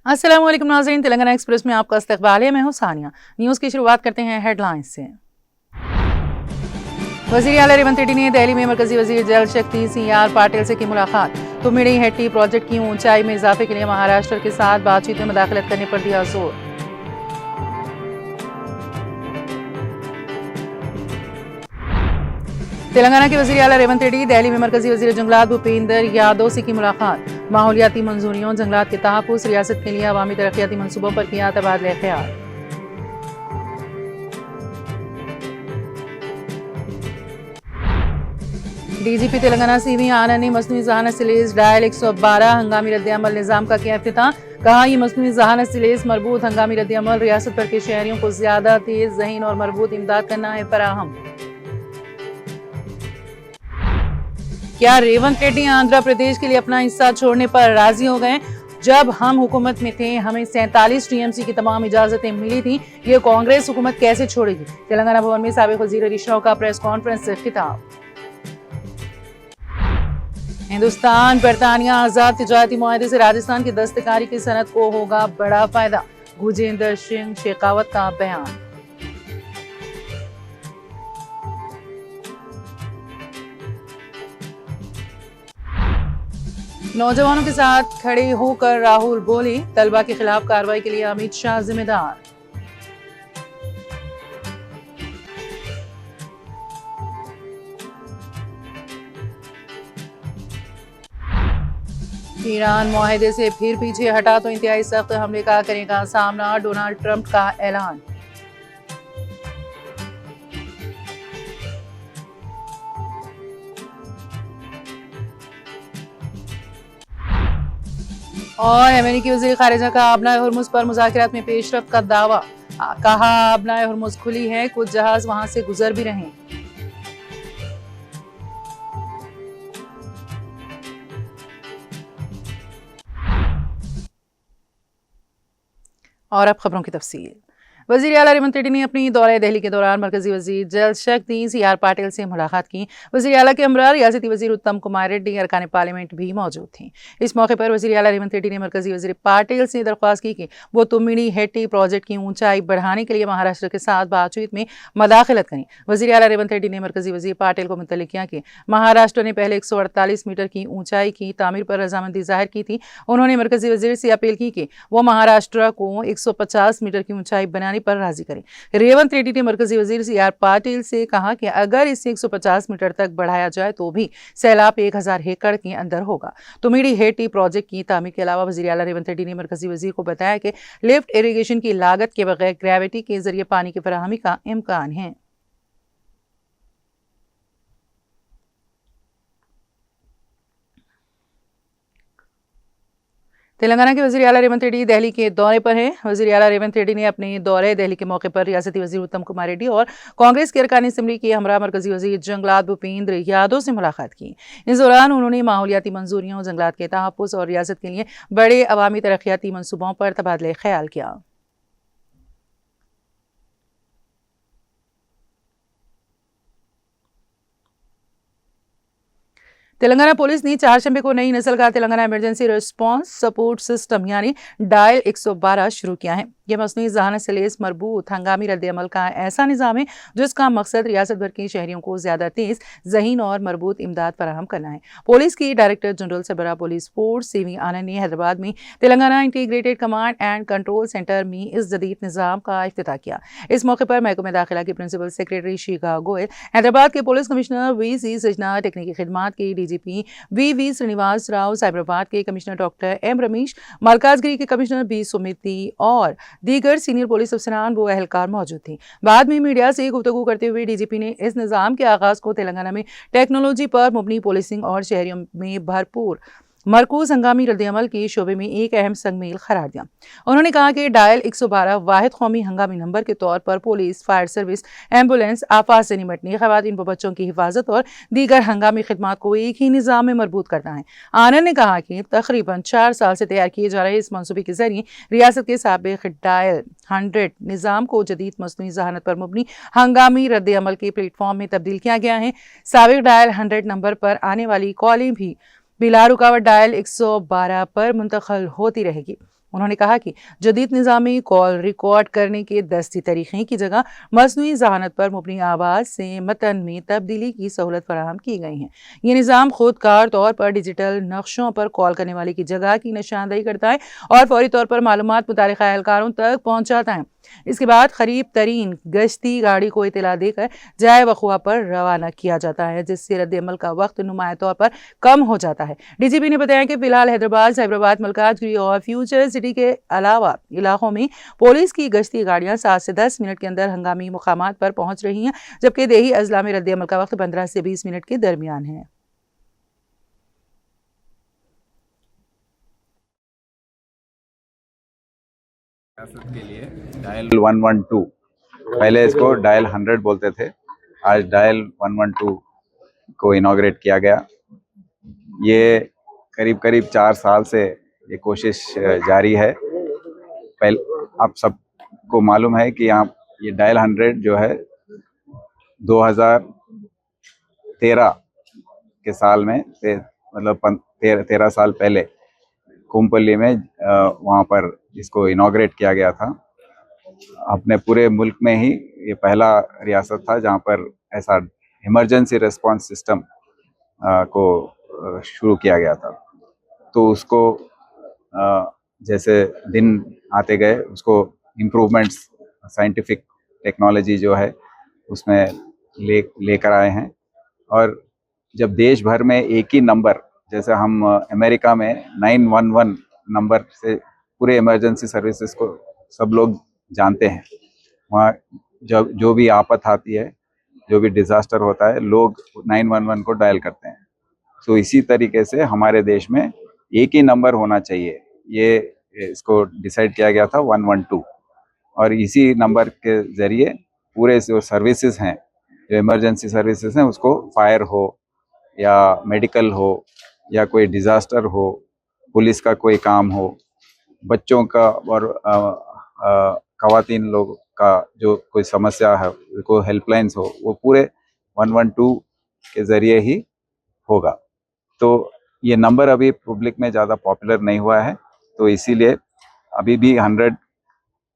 अस्सलाम वालेकुम नाज़रीन, तेलंगाना एक्सप्रेस में आपका इस्तकबाल है। मैं हूं सानिया। न्यूज़ की शुरुआत करते हैं हेडलाइंस से। वज़ीर आला रेवंत रेड्डी ने दिल्ली में मरकजी वज़ीर जल शक्ति CR पाटिल से की मुलाकात। तुमिड़ी हेट्टी प्रोजेक्ट की ऊंचाई में इजाफे के लिए महाराष्ट्र के साथ बातचीत में मुदाखलत करने पर दिया जोर। तेलंगाना के वज़ीर आला रेवंत रेड्डी दिल्ली में मरकजी वज़ीर जंगलात भूपेंद्र यादव से की मुलाकात। माहौलियाती मंजूरियों, जंगलात के तहफ़्फ़ुज़, रियासत के लिए अवामी तरक्याती मंसूबों पर किया तबादला ख्याल। DGP तेलंगाना CV आनंद ने मसनूई ज़हानत से लैस डायल 112 हंगामी रद्द-ए-अमल निज़ाम का किया इफ्तिताह। कहा, ये मसनूई ज़हानत से लैस मरबूत हंगामी रद्द-ए-अमल रियासत भर के शहरियों को ज़्यादा तेज़, ज़हीन और मरबूत इमदाद करना है फराहम। क्या रेवंत रेड्डी आंध्र प्रदेश के लिए अपना हिस्सा छोड़ने पर राजी हो गए? जब हम हुकूमत में थे हमें 47 TMC की तमाम इजाजतें मिली थी, ये कांग्रेस हुकूमत कैसे छोड़ेगी? तेलंगाना भवन में साबिक वज़ीर हरीश राव का प्रेस कॉन्फ्रेंस से खिताब। हिंदुस्तान बरतानिया आजाद तिजारती मुआहदे से राजस्थान की दस्तकारी की सनत को होगा बड़ा फायदा, गुजेंद्र सिंह शेखावत का बयान। नौजवानों के साथ खड़े होकर राहुल बोले, तलबा के खिलाफ कार्रवाई के लिए अमित शाह जिम्मेदार। ईरान मुआहदे से फिर पीछे हटा तो इंतहाई सख्त हमले का करेगा सामना, डोनाल्ड ट्रंप का ऐलान। और अमेरिकी वज़ीर ख़ारिजा का आबनाए हुर्मुज़ पर मुज़ाकरात में पेशरफ्त का दावा। कहा, आबनाए हुर्मुज़ खुली है, कुछ जहाज वहां से गुजर भी रहे। और अब खबरों की तफसील। वज़ीर आला रेवंत रेड्डी ने अपनी दौरे दिल्ली के दौरान मरकजी वज़ीर जल शक्ति CR पाटिल से मुलाकात की। वज़ीर आला के हमरा रियासती वज़ीर उत्तम कुमार रेड्डी अरकान पार्लियामेंट भी मौजूद थी। इस मौके पर वज़ीर आला रेवंत रेड्डी ने मरकजी वज़ीर पाटिल से दरख्वास्त की कि वो तुमिड़ी हेट्टी प्रोजेक्ट की ऊंचाई बढ़ाने के लिए महाराष्ट्र के साथ बातचीत में मदाखलत करें। वज़ीर आला रेवंत रेड्डी ने मरकजी वज़ीर पाटिल को मुतल्लिक किया कि महाराष्ट्र ने पहले 148 मीटर की ऊंचाई की तामीर पर रजामंदी जाहिर की थी। उन्होंने मरकजी वज़ीर से अपील की कि वो महाराष्ट्र को 150 मीटर की ऊंचाई बनाने पर राजी करें। रेवंत रेड्डी ने मरकजी वज़ीर CR पाटिल से कहा कि अगर इसे 150 मीटर तक बढ़ाया जाए तो भी सैलाब 1000 एकड़ के अंदर होगा। तुमिड़ी हेट्टी प्रोजेक्ट की तामीर के अलावा वज़ीर आला रेवंत रेड्डी ने मरकजी वज़ीर को बताया कि लिफ्ट इरिगेशन की लागत के बगैर ग्रेविटी के जरिए पानी की फराहमी का इम्कान है। तेलंगाना के वज़ीर आला रेवंत रेड्डी दिल्ली के दौरे पर हैं। वज़ीर आला रेवंत रेड्डी ने अपने दौरे दिल्ली के मौके पर रियासती वज़ीर उत्तम कुमार रेड्डी और कांग्रेस के अरकान असम्बली के हमरा मरकजी वज़ीर जंगलात भूपेंद्र यादव से मुलाकात की। इस दौरान उन्होंने माहौलियाती मंजूरियों, जंगलात के तहफ़्फ़ुज़ और रियासत के लिए बड़े अवामी तरक्याती मंसूबों पर तबादला ख्याल किया। तेलंगाना पुलिस ने चारशंबे को नई नस्ल का Telangana emergency response support system यानी डायल 112 शुरू किया है। यह मसनूई ज़हानत से लैस मरबूत हंगामी रद्द-ए-अमल का ऐसा निज़ाम है जिसका मकसद रियासत भर के शहरियों को ज़्यादा तेज़, ज़हीन और मरबूत इमदाद फराहम करना है। पुलिस की डायरेक्टर जनरल सरबराह पुलिस फोर्स CV आनंद ने हैदराबाद में Telangana integrated command and control centre में इस जदीद निज़ाम का इफ्तिताह किया। इस मौके पर महकमे दाखिला की प्रिंसिपल सेक्रेटरी शिखा गोयल, हैदराबाद के पुलिस कमिश्नर VC सजना, टेक्निकी खिदमात के DGP VV श्रीनिवास राव, साइबराबाद के कमिश्नर डॉक्टर M रमेश, मरकाजगिरी के कमिश्नर B सुमिति और दीगर सीनियर पुलिस अफसरान व एहलकार मौजूद थे। बाद में मीडिया से गुफ्तगू करते हुए DGP ने इस निज़ाम के आगाज़ को तेलंगाना में टेक्नोलॉजी पर मुबनी पुलिसिंग और शहरियों में भरपूर मरकूज हंगामी रद्द-ए-अमल के शोबे में एक अहम संगमील करार दिया। उन्होंने कहा कि डायल 112 वाहिद कौमी हंगामी नंबर के तौर पर पुलिस, फायर सर्विस, एम्बुलेंस, आफात से निपटने, खवातीन व बच्चों की हिफाजत और दीगर हंगामी खिदमात को एक ही निज़ाम में मरबूत करना है। आनंद ने कहा कि तकरीबन 4 साल से तैयार किए जा रहे इस मनसूबे के जरिए रियासत के साबिक डायल 100 निज़ाम को जदीद मसनूई ज़हानत पर मुबनी हंगामी रद्द-ए-अमल के प्लेटफॉर्म में तब्दील किया गया है। साबिक डायल 100 नंबर पर आने वाली कॉलें भी बिला रुकावट डायल 112 पर मुंतकिल होती रहेगी। उन्होंने कहा कि जदीद निज़ामी कॉल रिकॉर्ड करने के दस्ती तरीक़े की जगह मसनूई ज़हानत पर मुबनी आवाज़ से मतन में तब्दीली की सहूलत फराहम की गई है। ये निज़ाम खुदकार तौर पर डिजिटल नक्शों पर कॉल करने वाले की जगह की निशानदही करता है और फौरी तौर पर मालूमात मुतालिका एहलकारों तक पहुँचाता है। इसके बाद करीब तरीन गश्ती गाड़ी को इतला देकर जाए वक़ुआ पर रवाना किया जाता है, जिससे रद्द-ए-अमल का वक्त नुमाया तौर पर कम हो जाता है। डीजीपी ने बताया कि फिलहाल हैदराबाद, साइबराबाद, मलकाजगिरी और फ्यूचर सिटी के अलावा इलाकों में पुलिस की गश्ती गाड़ियां 7 से 10 मिनट के अंदर हंगामी मुकामात पर पहुंच रही हैं, जबकि देही अजला में रद्द-ए-अमल का वक्त 15 से 20 मिनट के दरमियान है। के लिए डायल 112, पहले इसको डायल 100 बोलते थे, आज डायल 112 को इनॉग्रेट किया गया। ये करीब करीब 4 साल से ये कोशिश जारी है। आप सबको मालूम है कि यहाँ ये डायल 100 जो है 2013 के साल में मतलब 13 साल पहले कुंपल्ली में वहाँ पर इसको इनॉग्रेट किया गया था। अपने पूरे मुल्क में ही ये पहला रियासत था जहाँ पर ऐसा इमरजेंसी रिस्पांस सिस्टम को शुरू किया गया था। तो उसको जैसे दिन आते गए उसको इम्प्रूवमेंट्स साइंटिफिक टेक्नोलॉजी जो है उसमें लेकर आए हैं। और जब देश भर में एक ही नंबर, जैसे हम अमेरिका में 911 नंबर से पूरे इमरजेंसी सर्विसेज को सब लोग जानते हैं, वहाँ जब जो भी आफत आती है, जो भी डिजास्टर होता है, लोग 911 को डायल करते हैं। तो इसी तरीके से हमारे देश में एक ही नंबर होना चाहिए, ये इसको डिसाइड किया गया था 112। और इसी नंबर के ज़रिए पूरे जो सर्विसेज हैं, जो इमरजेंसी सर्विसेज हैं, उसको फायर हो या मेडिकल हो या कोई डिज़ास्टर हो, पुलिस का कोई काम हो, बच्चों का और ख़वातीन लोग का जो कोई समस्या है, कोई हेल्पलाइंस हो, वो पूरे 112 के ज़रिए ही होगा। तो ये नंबर अभी पब्लिक में ज़्यादा पॉपुलर नहीं हुआ है, तो इसीलिए अभी भी 100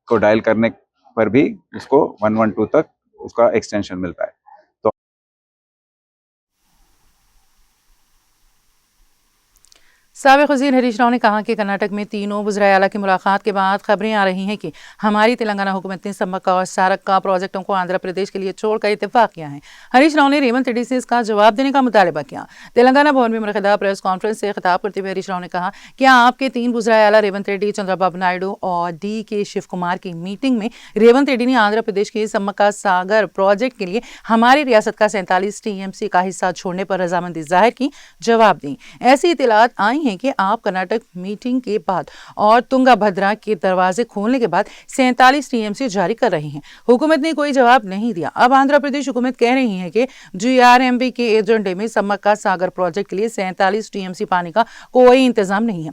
को डायल करने पर भी उसको 112 तक उसका एक्सटेंशन मिलता है। साबिक़ वज़ीर हरीश राव ने कहा कि कर्नाटक में तीनों वज़राए आला की मुलाकात के बाद खबरें आ रही हैं कि हमारी तेलंगाना हुकूमत ने सम्मक्का और सारक्का प्रोजेक्टों को आंध्र प्रदेश के लिए छोड़कर इत्तेफाक किया है। हरीश राव ने रेवंत रेड्डी से इसका जवाब देने का मुतालबा किया। तेलंगाना भवन में मुनक़िदा प्रेस कॉन्फ्रेंस से खिताब करते हुए हरीश राव ने कहा कि आपके 3 वज़राए आला रेवंत रेड्डी, चंद्रबाबू नायडू और DK शिव कुमार की मीटिंग में रेवंत रेड्डी ने आंध्र प्रदेश के सम्मक्का सागर प्रोजेक्ट के लिए हमारी रियासत का 47 TMC का हिस्सा छोड़ने पर रजामंदी जाहिर की। जवाब दी ऐसी इत्तलात आई हैं कि आप कर्नाटक मीटिंग के बाद और तुंगाभद्रा के दरवाजे खोलने के बाद 47 TMC जारी कर रहे हैं। हुकूमत ने कोई जवाब नहीं दिया। अब आंध्र प्रदेश हुकूमत कह रही है कि GRMP के एजेंडे में सम्मक्का सागर प्रोजेक्ट के लिए 47 TMC पाने का कोई इंतजाम नहीं है।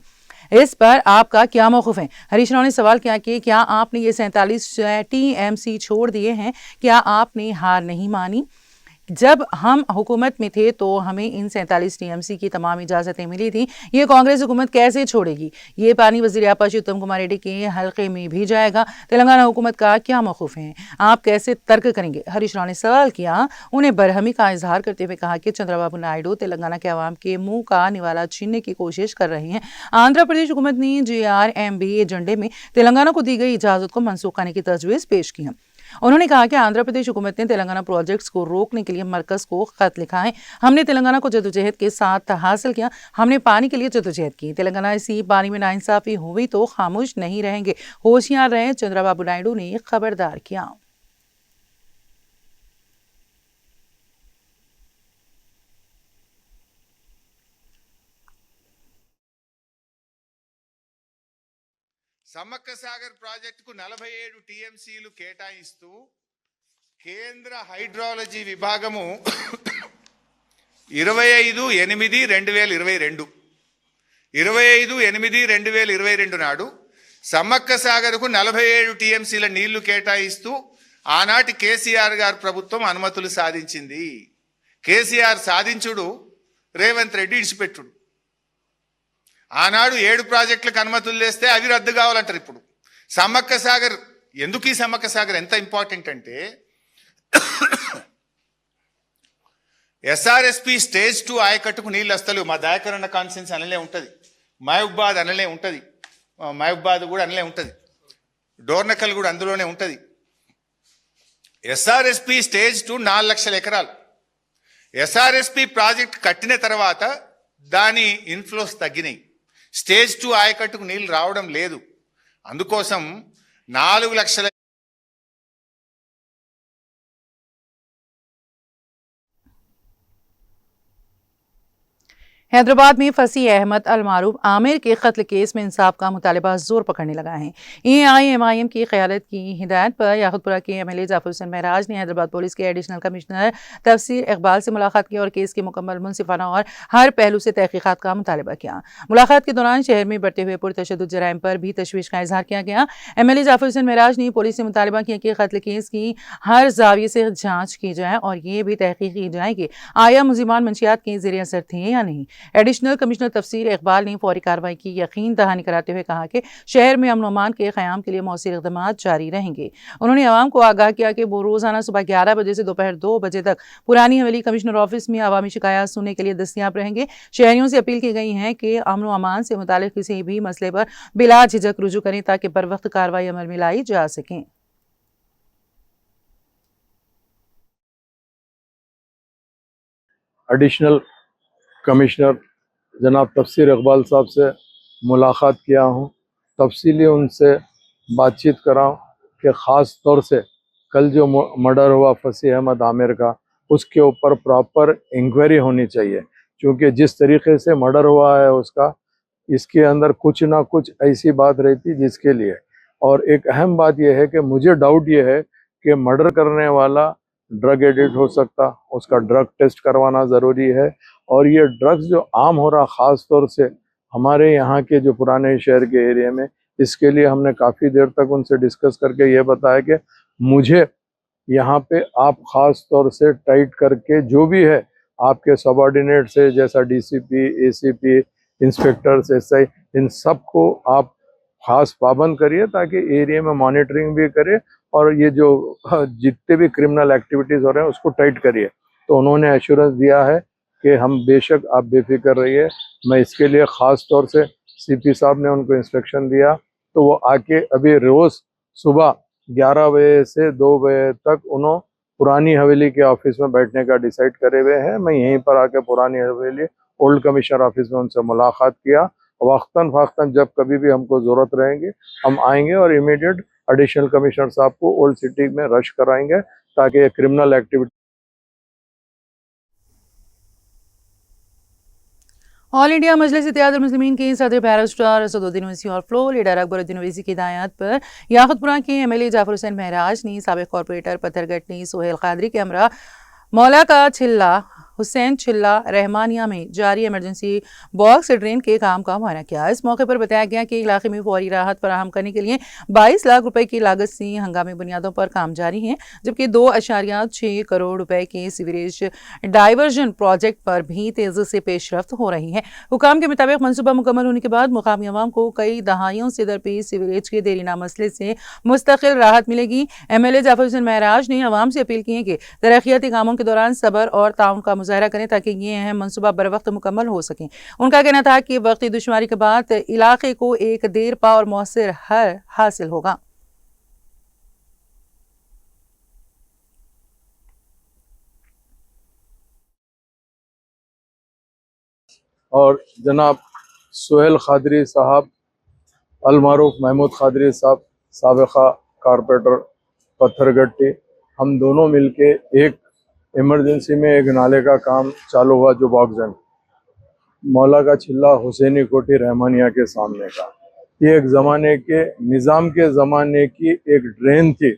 इस पर आपका क्या मौक़िफ़ है? हरीश राव ने सवाल किया कि क्या आपने ये 47 TMC छोड़ दिए हैं? क्या आपने हार नहीं मानी? जब हम हुकूमत में थे तो हमें इन 47 TMC की तमाम इजाज़तें मिली थी। ये कांग्रेस हुकूमत कैसे छोड़ेगी? ये पानी वज़ीर आला उत्तम कुमार रेड्डी के हल्के में भी जाएगा। तेलंगाना हुकूमत का क्या मौक़िफ़ है? आप कैसे तर्क करेंगे? हरीश राव ने सवाल किया। उन्हें बरहमी का इजहार करते हुए कहा कि चंद्रबाबू नायडू तेलंगाना के अवाम के मुंह का निवाला छीनने की कोशिश कर रहे हैं। आंध्र प्रदेश हुकूमत ने GRMP एजेंडे में तेलंगाना को दी गई इजाज़त को मनसूख करने की तजवीज़ पेश की है। उन्होंने कहा कि आंध्र प्रदेश हुकूमत ने तेलंगाना प्रोजेक्ट्स को रोकने के लिए मरकज को खत लिखा है। हमने तेलंगाना को जदोजहद के साथ हासिल किया। हमने पानी के लिए जदोजहद की। तेलंगाना इसी पानी में नाइंसाफी हुई तो खामोश नहीं रहेंगे। होशियार रहें, चंद्रबाबू नायडू ने खबरदार किया। సమ్మక్క సాగర్ ప్రాజెక్టుకు 47 TMCలు కేటాయిస్తూ కేంద్ర హైడ్రాలజీ విభాగము 25/8/2022 నాడు సమ్మక్క సాగర్కు 47 TMCల నీళ్లు కేటాయిస్తూ ఆనాటి కేసీఆర్ గారు ప్రభుత్వం అనుమతులు సాధించింది. కేసీఆర్ సాధించుడు, రేవంత్ రెడ్డి ఇడిచిపెట్టుడు. ఆనాడు 7 ప్రాజెక్టులకు అనుమతులు తెస్తే అవి రద్దు కావాలంటారు. ఇప్పుడు సమ్మక్క సాగర్ ఎందుకు, ఈ సమ్మక్క సాగర్ ఎంత ఇంపార్టెంట్ అంటే ఎస్ఆర్ఎస్పి స్టేజ్ 2 ఆయకట్టుకు నీళ్ళు వస్తలేవు. మా దయాకర్ అన్న కాన్స్టిట్యున్సీ అనలే ఉంటుంది, మహబూబాద్ అనలే ఉంటుంది, మహబూబాద్ కూడా అనలే ఉంటుంది, డోర్నకల్ కూడా అందులోనే ఉంటుంది. ఎస్ఆర్ఎస్పి స్టేజ్ 2 4 లక్షల ఎకరాలు. ఎస్ఆర్ఎస్పి ప్రాజెక్ట్ కట్టిన తర్వాత దాని ఇన్ఫ్లోస్ తగ్గినాయి. స్టేజ్ 2 ఆయకట్టుకు నీళ్ళు రావడం లేదు. అందుకోసం 4 లక్షల हैदराबाद में फंसी अहमद अलमारूफ आमिर के कत्ल केस में इंसाफ का मुतालबा जोर पकड़ने लगा है। AIMIM की क़यादत की हिदायत पर याकूतपुरा के MLA जाफर हुसैन महराज ने हैदराबाद पुलिस के एडिशनल कमिश्नर तफसीर इकबाल से मुलाकात की और केस के मुकम्मल मुनसिफाना और हर पहलू से तहकीकात का मुतालबा किया। मुलाकात के दौरान शहर में बढ़ते हुए पुरतशद्दुद जराइम पर भी तशवीश का इजहार किया गया। MLA जाफर हुसैन महराज ने पुलिस से मुतालबा किया कि कत्ल केस की हर जाविये से जाँच की जाए और ये भी तहकीक की जाए कि आया मुलजिमान मंशियात के ज़ेर असर थे या नहीं। एडिशनल कमिश्नर तफसीर इकबाल ने फौरी कार्रवाई की यकीन दहानी कराते हुए कहा कि शहर में अमन अमान के क़याम के लिए मौसीर इक़दाम जारी रहेंगे। उन्होंने आवाम को आगाह किया कि वो रोज़ाना सुबह 11 बजे से दोपहर 2 बजे तक पुरानी हवेली कमिश्नर ऑफिस में अवामी शिकायत सुनने के लिए दस्तियाब रहेंगे। शहरियों से अपील की गई है कि अमन अमान से मुतालिक किसी भी मसले पर बिला झिझक रुजू करें ताकि बर वक्त कार्रवाई अमल में लाई जा सकें। एडिशनल कमिश्नर जनाब तफसीर इकबाल साहब से मुलाकात किया हूँ। तफसीली उनसे बातचीत कराऊँ कि ख़ास तौर से कल जो मर्डर हुआ फसी अहमद आमिर का, उसके ऊपर प्रॉपर इंक्वायरी होनी चाहिए, क्योंकि जिस तरीके से मर्डर हुआ है उसका, इसके अंदर कुछ ना कुछ ऐसी बात रहती जिसके लिए। और एक अहम बात यह है कि मुझे डाउट ये है कि मर्डर करने वाला ड्रग एडिक्ट हो सकता, उसका ड्रग टेस्ट करवाना ज़रूरी है। और ये ड्रग्स जो आम हो रहा ख़ास तौर से हमारे यहाँ के जो पुराने शहर के एरिया में, इसके लिए हमने काफ़ी देर तक उनसे डिस्कस करके ये बताया कि मुझे यहाँ पे आप ख़ास तौर से टाइट करके जो भी है आपके सबऑर्डिनेट से, जैसा DCP, ACP, इंस्पेक्टर्स, SI, इन सब को आप ख़ास पाबंद करिए ताकि एरिया में मॉनिटरिंग भी करे और ये जो जितने भी क्रिमिनल एक्टिविटीज़ हो रहे हैं उसको टाइट करिए। तो उन्होंने एश्योरेंस दिया है कि हम बेशक, आप बेफिक्र रहिए। मैं इसके लिए ख़ास तौर से CP साहब ने उनको इंस्ट्रक्शन दिया, तो वो आके अभी रोज़ सुबह 11 बजे से 2 बजे तक उन्होंने पुरानी हवेली के ऑफिस में बैठने का डिसाइड करे हुए हैं। मैं यहीं पर आके पुरानी हवेली ओल्ड कमिश्नर ऑफिस में उनसे मुलाकात किया। वक्तन फ़ाख्तन जब कभी भी हमको ज़रूरत रहेंगी हम आएंगे और इमीडिएट एडिशनल कमिश्नर साहब को ओल्ड सिटी में रश कराएंगे ताकि ये क्रिमिनल एक्टिविटी। ऑल इंडिया मजलिस इत्तेहादुल मुस्लिमीन के सदर बैरिस्टर असदुद्दीन ओवैसी और फ्लोर लीडर अकबरुद्दीन ओवैसी की हिदायत पर याकूतपुरा के MLA जाफर हुसैन महराज ने साबिक़ कॉर्पोरेटर पत्थरगट्टी सोहेल कादरी के हमरा मौला का छिल्ला हुसैन छिल्ला रहमानिया में जारी इमरजेंसी बॉक्स ड्रेन के काम का मुआयना किया। इस मौके पर बताया गया कि इलाके में फौरी राहत फराहम करने के लिए 22 लाख रुपए की लागत से हंगामी बुनियादों पर काम जारी है, जबकि 2.6 करोड़ रुपए के सीवरेज डाइवर्जन प्रोजेक्ट पर भी तेजी से पेशरफ्त हो रही है। हुकाम के मुताबिक मनसूबा मुकम्मल होने के बाद मुकामी अवाम को कई दहाइयों से दरपेश सीवरेज के देरीना मसले से मुस्तकिल राहत मिलेगी। MLA जाफर हुसैन महराज ने अवाम से अपील की है कि तरक्याती कामों के दौरान सब्र और ताउन का मुजाहरा करें ताकि ये अहम मनसूबा बर वक्त मुकम्मल हो सके। उनका कहना था कि वक्ती दुश्वारी के बाद इलाके को एक देर पा और मौसर हल हासिल होगा। और जनाब सोहेल कादरी साहब, अलमारूफ महमूद कादरी साहब, साबिक़ा कॉर्पोरेटर पत्थरगट्टी, हम दोनों मिलके एक इमरजेंसी में एक नाले का काम चालू हुआ जो बॉक्स मौला का छिल्ला हुसैनी कोठी रहमानिया के सामने का। ये एक ज़माने के निज़ाम के ज़माने की एक ड्रेन थी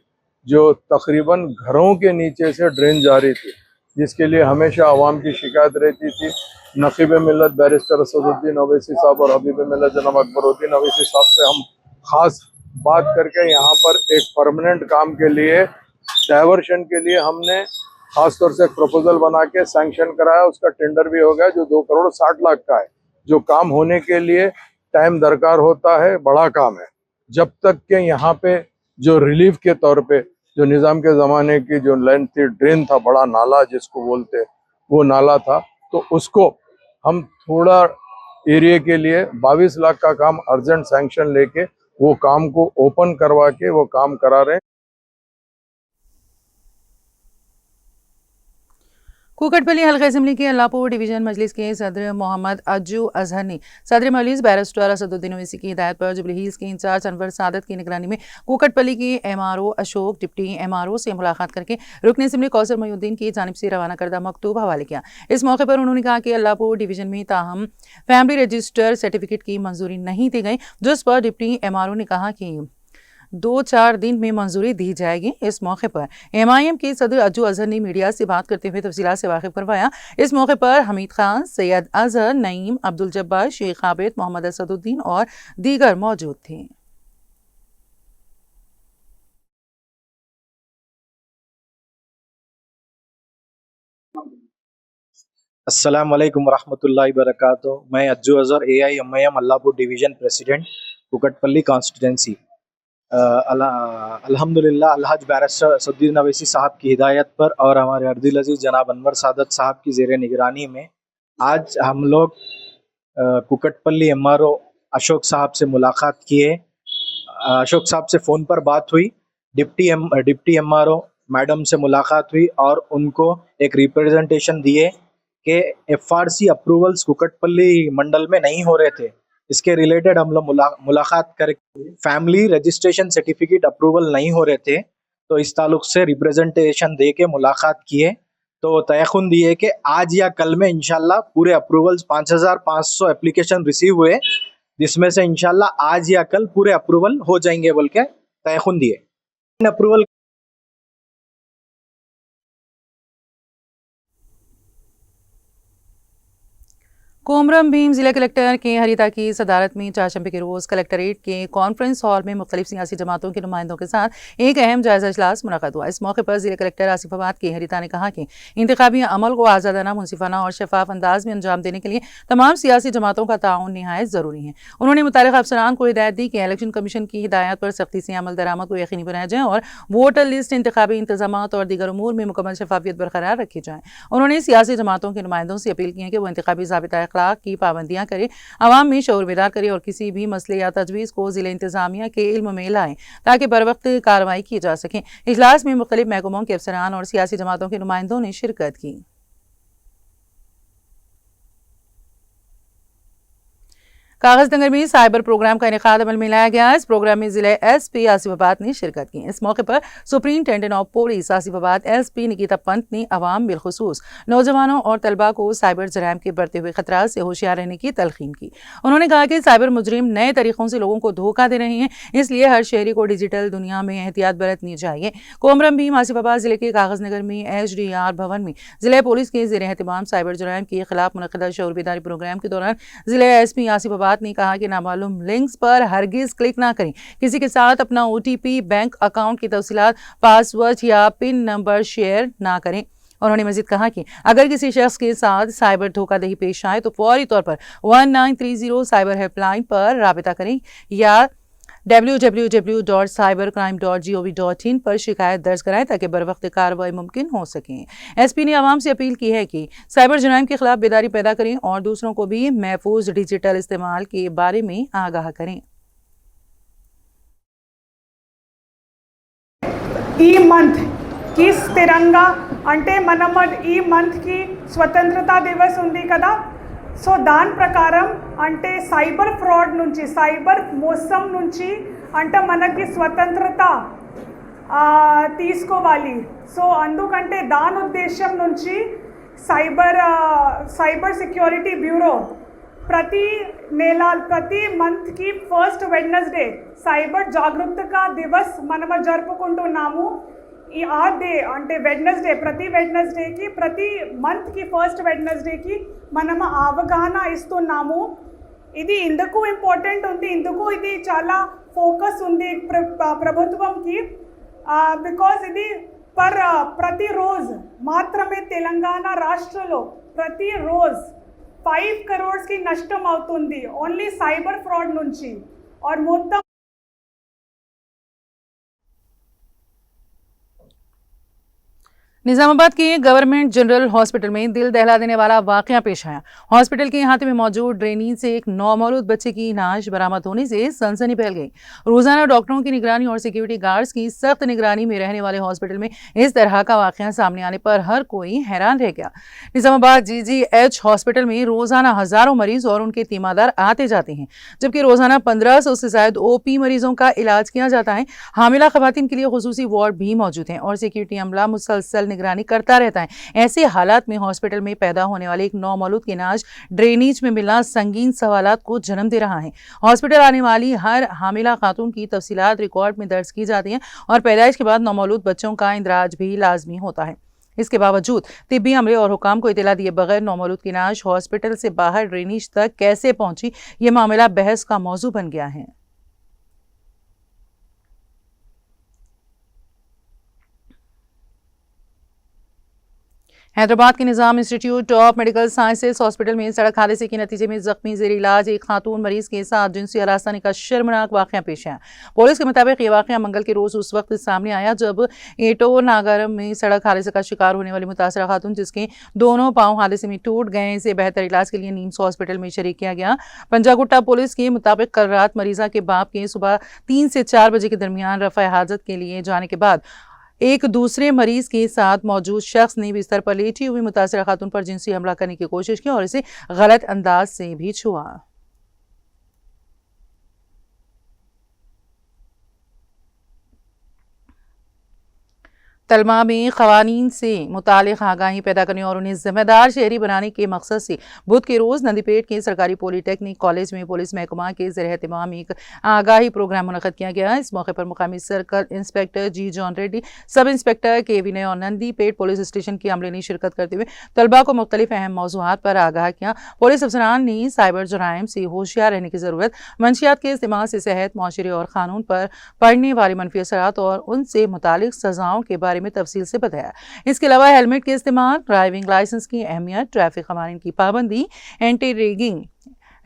जो तकरीबन घरों के नीचे से ड्रेन जारी थी, जिसके लिए हमेशा आवाम की शिकायत रहती थी। नकीब मिल्लत बैरिस्टर असदुद्दीन ओवैसी साहब और हबीब मिल्लत जनाब अकबरुद्दीन ओवैसी साहब से हम खास बात करके यहाँ पर एक परमानेंट काम के लिए, डाइवर्शन के लिए हमने खास तौर से एक प्रपोजल बना के सैंक्शन कराया। उसका टेंडर भी हो गया जो 2 करोड़ 60 लाख का है। जो काम होने के लिए टाइम दरकार होता है, बड़ा काम है। जब तक के यहाँ पे जो रिलीफ के तौर पे जो निज़ाम के ज़माने की जो लेंथ थी, ड्रेन था, बड़ा नाला जिसको बोलते, वो नाला था, तो उसको हम थोड़ा एरिया के लिए 22 लाख का काम अर्जेंट सैंक्शन लेके वो काम को ओपन करवा के वो काम करा रहे हैं। कुकटपल्ली हल्का असम्बली के अल्लाहपुर डिवीजन मजलिस के सदर मोहम्मद अज्जू अजहर ने सदर मजलिस बैरिस्टर असदुद्दीन ओवैसी की हिदायत पर जुबली हिल्स के इंचार्ज अनवर सादत की निगरानी में कुकटपल्ली के एमआरओ अशोक डिप्टी एमआरओ से मुलाकात करके रुकन असम्बली कौसर मोहिउद्दीन की जानिब से रवाना करदा मकतूब हवाले किया। इस मौके पर उन्होंने कहा कि अल्लाहपुर डिवीजन में ताहम फैमिली रजिस्टर सर्टिफिकेट की मंजूरी नहीं दी गई, जिस पर डिप्टी एमआरओ ने कहा कि 2-4 दिन में मंजूरी दी जाएगी। इस मौके पर एमआईएम के सदर अज्जू अजहर ने मीडिया से बात करते हुए तफसीलात से वाकिफ करवाया। इस मौके पर हमीद खान, सैयद अजहर, नईम, अब्दुल जब्बार, शेख आबिद, मोहम्मद असदुद्दीन और दीगर मौजूद थे। अस्सलाम वालेकुम रहमतुल्लाहि वबरकातुहू। मैं Ajju Azhar AIMIM Allahpur division president Kukatpally constituency. अल्हम्दुलिल्लाह अलहज बैरिस्टर असदुद्दीन ओवैसी साहब की हिदायत पर और हमारे अर्दिल अजीज़ जनाब अनवर सादत साहब की ज़ेर निगरानी में आज हम लोग कुकटपल्ली MRO अशोक साहब से मुलाकात किए। अशोक साहब से फ़ोन पर बात हुई, डिप्टी MRO मैडम से मुलाकात हुई और उनको एक रिप्रेजेंटेशन दिए कि FRC अप्रूवल्स कुकटपल्ली मंडल में नहीं हो रहे थे। इसके रिलेटेड हम लोग मुलाकात करके फैमिली रजिस्ट्रेशन सर्टिफिकेट अप्रूवल नहीं हो रहे थे, तो इस ताल्लुक से रिप्रेजेंटेशन दे के मुलाकात किए, तो तयखुन दिए कि आज या कल में इंशाल्लाह पूरे अप्रूवल्स 5500 एप्लीकेशन रिसीव हुए, जिसमें से इंशाल्लाह आज या कल पूरे अप्रूवल हो जाएंगे बोल के तयखुन दिए। अप्रूवल कोमरम भीम जिला कलेक्टर के हरिता की सदारत में चारशंबे के रोज़ कलेक्ट्रेट के कॉन्फ्रेंस हॉल में मुख्तलिफ सियासी जमातों के नुमाइंदों के साथ एक अहम जायजा इजलास मुनक़द हुआ। इस मौके पर जिला कलेक्टर आसिफाबाद के हरिता ने कहा कि इंतखाबी अमल को आज़ादाना, मुनसिफाना और शफाफ अंदाज में अंजाम देने के लिए तमाम सियासी जमातों का ताउन निहायत ज़रूरी है। उन्होंने मुताल्लिक़ अफसरान को हिदायत दी कि इलेक्शन कमीशन की हिदायत पर सख्ती से अमल दरामद को यकीनी बनाया जाए और वोटर लिस्ट, इंतखाबी इंतजामात और दीगर उमूर में मुकम्मल शफाफियत बरकरार रखी जाए। उन्होंने सियासी जमातों के नुमाइंदों से अपील की है कि वो इंतखाबी ज़ाबिता अखलाक की पाबंदियाँ करे, आवाम में शऊर बेदार करे और किसी भी मसले या तजवीज़ को ज़िला इंतजामिया के इल्म में लाएं ताकि बर वक्त कार्रवाई की जा सके। इजलास में मुख्तलिफ महकमों के अफसरान और सियासी जमातों के नुमाइंदों ने शिरकत की। कागजनगर में साइबर प्रोग्राम का इनेकाद अमल में लाया गया। इस प्रोग्राम में जिले SP आसिफाबाद ने शिरकत की। इस मौके पर superintendent of police Asifabad SP Nikita Pant ने अवाम बिलखुसूस नौजवानों और तलबा को साइबर जराइम के बढ़ते हुए खतरात से होशियार रहने की तलकीन की। उन्होंने कहा कि साइबर मुजरिम नए तरीकों से लोगों को धोखा दे रहे हैं, इसलिए हर शहरी को डिजिटल दुनिया में एहतियात बरतनी चाहिए। कोमरम भीम आसिफाबाद जिले के कागजनगर में HDR भवन में जिला पुलिस के ज़ेर एहतमाम साइबर जराइम के खिलाफ मुनक़दा शऊर बेदारी प्रोग्राम के दौरान जिला SP आसिफाबाद ने कहा कि नामालूम लिंक्स पर हरगिज क्लिक ना करें, किसी के साथ अपना OTP, बैंक अकाउंट की तफसीलात, पासवर्ड या पिन नंबर शेयर ना करें। उन्होंने मजीद कहा कि अगर किसी शख्स के साथ साइबर धोखाधड़ी पेश आए तो फौरी तौर पर 1930 साइबर हेल्पलाइन पर राबिता करें या www.cybercrime.gov.in पर शिकायत दर्ज कराएं ताकि बर वक्त कार्रवाई मुमकिन हो सके। SP ने आवाम से अपील की है कि साइबर जराइम के खिलाफ बेदारी पैदा करें और दूसरों को भी महफूज डिजिटल इस्तेमाल के बारे में आगाह करें। ఈ మంత్ కిస్ తిరంగా అంటే మనం ఈ మంత్ కి స్వతంత్రతా దివస్ ఉంది కదా, సో దాని ప్రకారం అంటే సైబర్ ఫ్రాడ్ నుంచి, సైబర్ మోసం నుంచి అంటే మనకి స్వతంత్రత తీసుకోవాలి. సో అందుకంటే దాని ఉద్దేశం నుంచి సైబర్ సెక్యూరిటీ బ్యూరో ప్రతి నెల, ప్రతి మంత్కి ఫస్ట్ వెడ్నెస్డే సైబర్ జాగృతిక దివస్ మనం జరుపుకుంటున్నాము. ఆ డే అంటే వెడ్నెస్డే, ప్రతి వెడ్నెస్డేకి, ప్రతి మంత్కి ఫస్ట్ వెడ్నెస్డేకి మనం అవగాహన ఇస్తున్నాము. ఇది ఇందుకు ఇంపార్టెంట్ ఉంది, ఇందుకు ఇది చాలా ఫోకస్ ఉంది ప్రభుత్వంకి, బికాజ్ ఇది ప్రతిరోజు మాత్రమే తెలంగాణ రాష్ట్రంలో ప్రతిరోజు 5 crores కి నష్టం అవుతుంది ఓన్లీ సైబర్ ఫ్రాడ్ నుంచి और మొత్తం निजामाबाद के गवर्नमेंट जनरल हॉस्पिटल में दिल दहला देने वाला वाकया पेश आया। हॉस्पिटल के अहाते में मौजूद ड्रेनेज से एक नौमौलूद बच्चे की नाश बरामद होने से सनसनी फैल गई। रोजाना डॉक्टरों की निगरानी और सिक्योरिटी गार्ड्स की सख्त निगरानी में रहने वाले हॉस्पिटल में इस तरह का वाकया सामने आने पर हर कोई हैरान रह गया। निजामाबाद GGH हॉस्पिटल में रोजाना हजारों मरीज और उनके तीमारदार आते जाते हैं, जबकि रोजाना 1500 से ज्यादा OP मरीजों का इलाज किया जाता है। हामिला खवातीन के लिए खुसूसी वार्ड भी मौजूद हैं और सिक्योरिटी अमला मुसलसल निगरानी करता रहता है। ऐसे हालात में हॉस्पिटल में पैदा होने वाले एक नौमौलूद की नाश ड्रेनेज में मिलना संगीन सवालात को जन्म दे रहा है। हॉस्पिटल आने वाली हर हामिला खातून की तफसीलात रिकॉर्ड में दर्ज की जाती हैं और पैदाइश के बाद नौमौलूद बच्चों का इंदराज भी लाजमी होता है। इसके बावजूद तिब्बी अमले और हुकाम को इतला दिए बगैर नौमौलूद की नाश हॉस्पिटल से बाहर ड्रेनेज तक कैसे पहुंची, ये मामला बहस का मौजू बन गया है। हैदराबाद के Nizam institute of medical sciences hospital में सड़क हादसे के नतीजे में जख्मी जेर इलाज एक खातून मरीज के साथ जिनसी हरासनी का शर्मनाक वाकया पेश आया। पुलिस के मुताबिक ये वाकया मंगल के रोज उस वक्त सामने आया जब एटो नागरम में सड़क हादसे का शिकार होने वाली मुतासरा खातून, जिसके दोनों पांव हादसे में टूट गए, इसे बेहतर इलाज के लिए नीम्स हॉस्पिटल में शरीक किया गया। पंजागुट्टा पुलिस के मुताबिक कल रात मरीजा के बाप के सुबह 3 से 4 बजे के दरमियान रफ़ा हाजत के लिए जाने के बाद एक दूसरे मरीज के साथ मौजूद शख्स ने बिस्तर पर लेटी हुई मुतासरा खातून पर जिनसी हमला करने की कोशिश की और इसे गलत अंदाज से भी छुआ। तलबा में क़वानीन से मुतालिक आगाही पैदा करने और उन्हें जिम्मेदार शहरी बनाने के मकसद से बुध के रोज़ नंदीपेट के सरकारी पॉलीटेक्निक कॉलेज में पुलिस महकमा के ज़रिए एहतमाम एक आगाही प्रोग्राम मुनक़्क़द किया गया। इस मौके पर मुकामी circle inspector G. John Reddy, sub inspector के विनय और नंदीपेट पुलिस स्टेशन के अमले ने शिरकत करते हुए तलबा को मुख्तलिफ अहम मौज़ूआत पर आगाह किया। पुलिस अफसरान ने साइबर जराइम से होशियार रहने की ज़रूरत, मंशियात के इस्तेमाल से सेहत, माशरे और क़ानून पर पड़ने वाले मनफी असरात और उनसे मुतालिक सज़ाओं के बारे में तफसील से बताया। इसके अलावा हेलमेट के इस्तेमाल, ड्राइविंग लाइसेंस की अहमियत, ट्रैफिक क़वानीन की पाबंदी, एंटी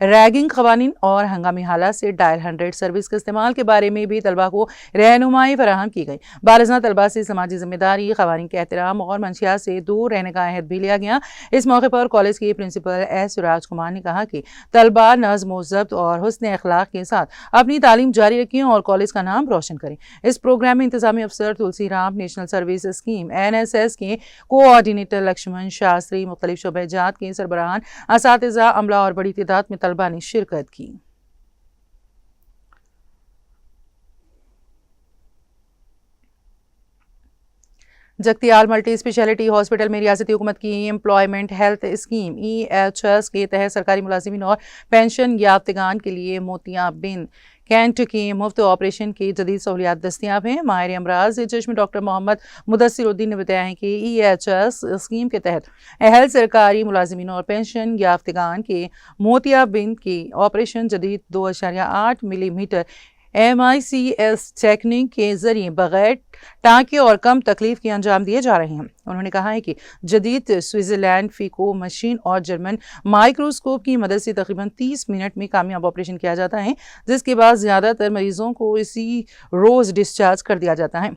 रैगिंग क़वानीन और हंगामी हालात से डायल 100 सर्विस के इस्तेमाल के बारे में भी तलबा को रहनुमाई फराहम की गई। बारज़ना तलबा से समाजी जिम्मेदारी, क़वानीन के एहतराम और मंशियात से दूर रहने का अहद भी लिया गया। इस मौके पर कॉलेज के प्रिंसिपल S. राजकुमार ने कहा कि तलबा नज़्म व ज़ब्त और हुस्न अखलाक के साथ अपनी तालीम जारी रखें और कॉलेज का नाम रोशन करें। इस प्रोग्राम में इंतजामी अफसर Tulsi Ram, national service scheme NSS के कोऑर्डिनेटर लक्ष्मण शास्त्री, मुख्तलिफ शोबेजात के सरबराहान, असातिज़ा, अमला और बड़ी तादाद में तलबा ने शिरकत की। जगतियाल मल्टी स्पेशलिटी हॉस्पिटल में रियासती हुकूमत की एम्प्लॉयमेंट हेल्थ स्कीम EHS के तहत सरकारी मुलाजिमीन और पेंशन याफ्तगान के लिए मोतियाबिंद कैंट के मुफ्त ऑपरेशन की जदीद सहूलियात दस्तियाब हैं। माहिर अमराज चश्म डॉक्टर मोहम्मद मुदस्सिरुद्दीन ने बताया है कि EHS स्कीम के तहत अहल सरकारी मुलाजिमीन और पेंशन याफ्तगान के मोतियाबिंद के ऑपरेशन जदीद 2.8 मिलीमीटर MICS टेक्निक के जरिए बगैर टाँके और कम तकलीफ के अंजाम दिए जा रहे हैं। उन्होंने कहा है कि जदीद स्विट्ज़रलैंड फीको मशीन और जर्मन माइक्रोस्कोप की मदद से तकरीबन 30 मिनट में कामयाब ऑपरेशन किया जाता है, जिसके बाद ज़्यादातर मरीजों को इसी रोज़ डिस्चार्ज कर दिया जाता है।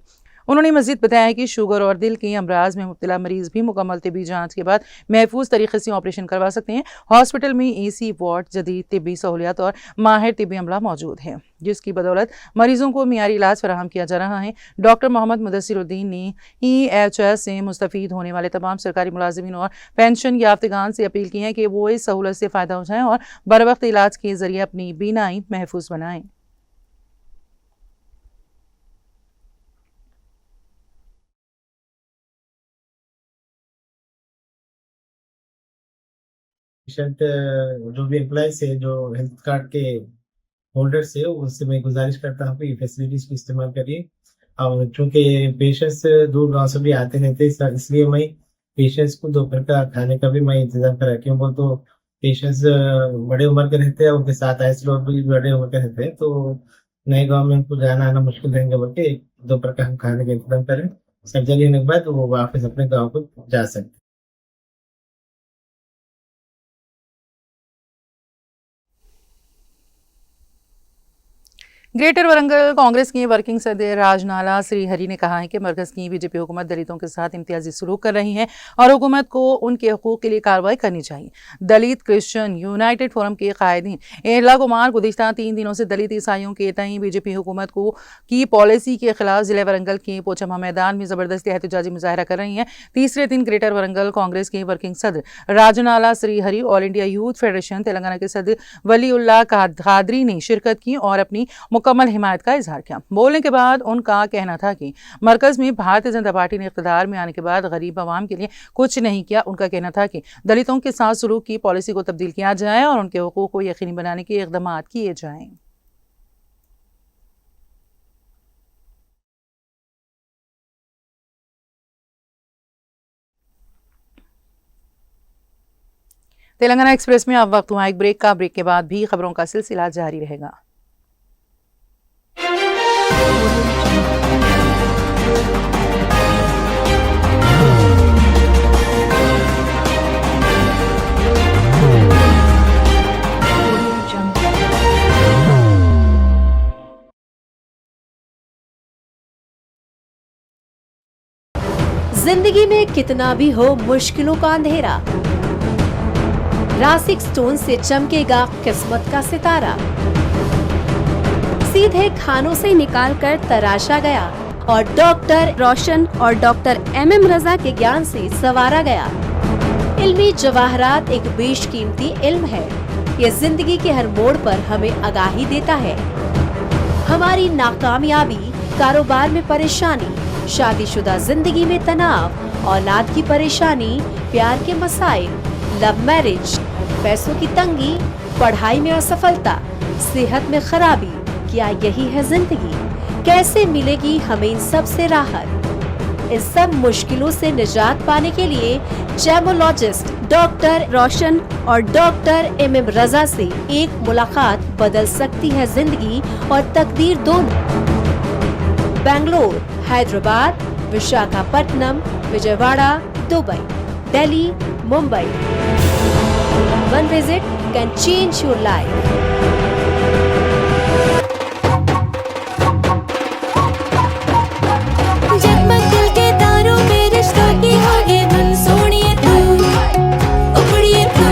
उन्होंने मज़ीद बताया कि शुगर और दिल के अमराज में मुब्तला मरीज भी मुकम्मल तिब्बी जांच के बाद महफूज तरीके से ऑपरेशन करवा सकते हैं। हॉस्पिटल में AC वार्ड, जदीद तिब्बी सहूलियात और माहिर तिब्बी अमला मौजूद है, जिसकी बदौलत मरीजों को मियारी इलाज फराहम किया जा रहा है। डॉक्टर मोहम्मद मुदस्सिरुद्दीन ने EHS से मुस्तफ़ीद होने वाले तमाम सरकारी मुलाजिमीन और पेंशन याफ्तगान से अपील की है कि वो इस सहूलत से फ़ायदा उठाएँ और बर वक्त इलाज के ज़रिए अपनी बीनाई महफूज बनाएँ। पेशेंट जो भी एम्प्लॉयज है, जो हेल्थ कार्ड के होल्डर्स है, उससे मैं गुजारिश करता हूँ कि फैसिलिटीज को इस्तेमाल करिए। और चूंकि पेशेंट्स दूर गांव से भी आते रहते हैं, इसलिए मैं पेशेंट्स को दोपहर का खाने का भी मैं इंतजाम करा, क्यों बोल तो पेशेंट्स बड़े उम्र के रहते हैं, उनके साथ ऐसे लोग भी बड़े उम्र के रहते हैं, तो नए गाँव में उनको जाना आना मुश्किल रहेंगे बोल के दोपहर का हम खाने का इंतजाम करें। सर्जरी होने के बाद वो वापस अपने गाँव को जा सकते। ग्रेटर वरंगल कांग्रेस की वर्किंग सदस्य राजनाला श्रीहरि ने कहा है कि मरकज की बीजेपी हुकूमत दलितों के साथ इम्तियाजी सलूक कर रही है और हुकूमत को उनके हकूक के लिए कार्रवाई करनी चाहिए। दलित क्रिश्चियन यूनाइटेड फोरम के कायदीन एहला कुमार गुज़िश्ता 3 दिनों से दलित ईसाइयों के तई बीजेपी हुकूमत को की पॉलिसी के खिलाफ जिले वरंगल के पोचम्मा मैदान में जबरदस्ती एहतजाजी मुजाहरा कर रही हैं। तीसरे दिन ग्रेटर वरंगल कांग्रेस के वर्किंग सदर Rajnala Srihari, all India youth federation Telangana के सदर वलीउल्लाह कादरी ने शिरकत की और अपनी मुकम्मल हिमायत का इजहार किया। बोलने के बाद उनका कहना था कि मरकज में भारतीय जनता पार्टी ने इख्तिदार में आने के बाद गरीब आवाम के लिए कुछ नहीं किया। उनका कहना था कि दलितों के साथ सलूक की पॉलिसी को तब्दील किया जाए और उनके हुकूक को यकीनी बनाने के इक़दाम किए जाएं। तेलंगाना एक्सप्रेस में अब वक्त हुआ एक ब्रेक का। ब्रेक के बाद भी खबरों का सिलसिला जारी रहेगा। जिंदगी में कितना भी हो मुश्किलों का अंधेरा, रासिक स्टोन से चमकेगा किस्मत का सितारा। सीधे खानों से निकालकर तराशा गया और डॉक्टर रोशन और डॉक्टर MM रजा के ज्ञान से संवारा गया। इल्मी जवाहरात एक बेशकीमती इल्म है। ये जिंदगी के हर मोड़ पर हमें आगाही देता है। हमारी नाकामयाबी, कारोबार में परेशानी, शादीशुदा जिंदगी में तनाव, औलाद की परेशानी, प्यार के मसाइल, लव मैरिज, पैसों की तंगी, पढ़ाई में असफलता, सेहत में खराबी, क्या यही है जिंदगी? कैसे मिलेगी हमें इन सब से राहत? इन सब मुश्किलों से निजात पाने के लिए जेमोलॉजिस्ट डॉक्टर रोशन और डॉक्टर MM रजा से एक मुलाकात बदल सकती है जिंदगी और तकदीर दोनों। Bangalore, Hyderabad, Visakhapatnam, Vijayawada, Dubai, Delhi, Mumbai. One visit can change your life. जगमग दिल के तारों में रिश्तों की होगी धुन, सोनिए तू, उखड़िए तू,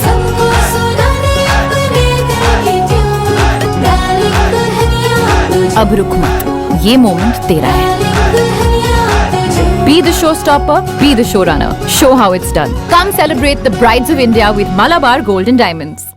सबको सुनाने अपने दिल की ट्यून, डार्लिंग दुल्हनिया तुझे, अब रुक मत, ये मोमेंट तेरा है। Be the showstopper, be the showrunner. Show how it's done. Come celebrate the Brides of India with Malabar Gold and Diamonds.